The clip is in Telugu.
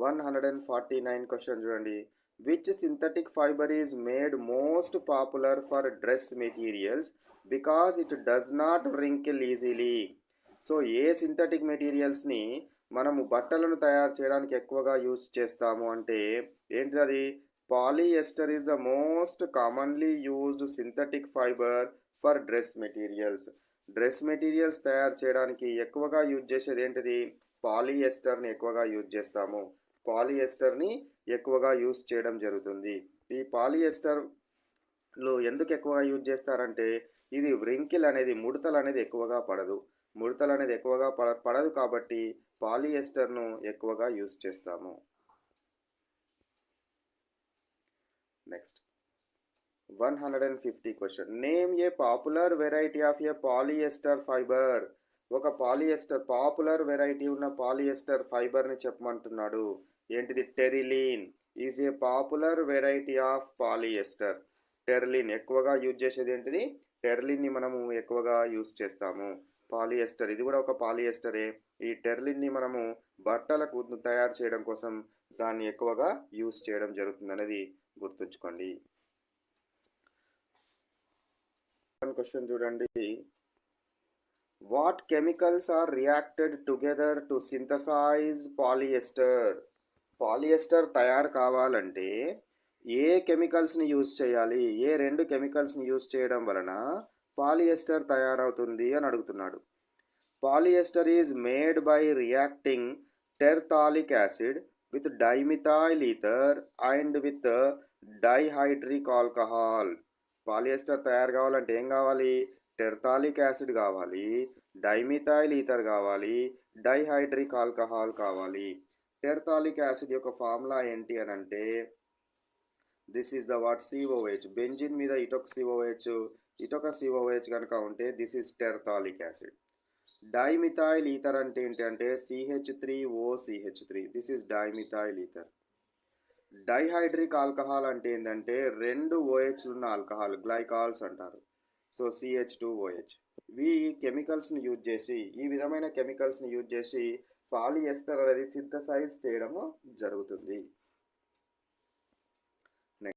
149 క్వశ్చన్ చూడండి. Which synthetic fibre is made most popular for dress materials because it does not wrinkle easily. So a synthetic మెటీరియల్స్ని మనము బట్టలను తయారు చేయడానికి ఎక్కువగా యూస్ చేస్తాము అంటే ఏంటిది అది? Polyester is the most commonly used synthetic fibre for dress materials. Dress materials తయారు చేయడానికి ఎక్కువగా యూజ్ చేసేది ఏంటిది? పాలిఎస్టర్ని ఎక్కువగా యూజ్ చేస్తాము. పాలిఎస్టర్ని ఎక్కువగా యూజ్ చేయడం జరుగుతుంది. ఈ పాలిఎస్టర్లు ఎందుకు ఎక్కువగా యూజ్ చేస్తారంటే ఇది వ్రింకిల్ అనేది, ముడతలు అనేది ఎక్కువగా పడదు. ముడతలు అనేది ఎక్కువగా పడదు కాబట్టి పాలిఎస్టర్ను ఎక్కువగా యూజ్ చేస్తాము. Next 150 question. Name a popular variety of a polyester fibre. ఒక పాపులర్ వెరైటీ ఉన్న పాలిఎస్టర్ ఫైబర్ని చెప్పమంటున్నాడు. ఏంటిది? Terylene is a popular variety of polyester. Terylene ఎక్కువగా యూజ్ చేసేది ఏంటిది? టెర్లిన్ని మనము ఎక్కువగా యూజ్ చేస్తాము. పాలిఎస్టర్ ఇది కూడా ఒక పాలిఎస్టరే. ఈ టెర్లిన్ని మనము బట్టలకు తయారు చేయడం కోసం దాన్ని ఎక్కువగా యూజ్ చేయడం జరుగుతుంది అనేది గుర్తుంచుకోండి. క్వశ్చన్ చూడండి. What chemicals are reacted together to synthesise polyester. Polyester తయారు కావాలంటే ఏ కెమికల్స్ని యూజ్ చేయాలి? ఏ రెండు కెమికల్స్ని యూజ్ చేయడం వలన పాలిఎస్టర్ తయారవుతుంది అని అడుగుతున్నాడు. Polyester is made by reacting terephthalic acid with dimethyl ether and with dihydric alcohol. Polyester తయారు కావాలంటే ఏం కావాలి? టెర్తాలిక్ యాసిడ్ కావాలి, డైమిథైల్ ఈథర్ కావాలి, డైహైడ్రిక్ ఆల్కహాల్ కావాలి. టెర్తాలిక్ యాసిడ్ యొక్క ఫార్ములా ఏంటి అని అంటే this is the what? COH. Benzene మీద ఇటొక COH కనుక ఉంటే this is terephthalic acid. Dimethyl ether అంటే ఏంటి అంటే CH3OCH3. This is dimethyl ether. Dihydric alcohol అంటే ఏంటంటే రెండు OH ఉన్న ఆల్కహాల్, గ్లైకాల్స్ అంటారు. So CH2OH. ఈ విధమైన కెమికల్స్ని యూజ్ చేసి పాలిఎస్టర్ అనేది సింథసైజ్ చేయడము జరుగుతుంది.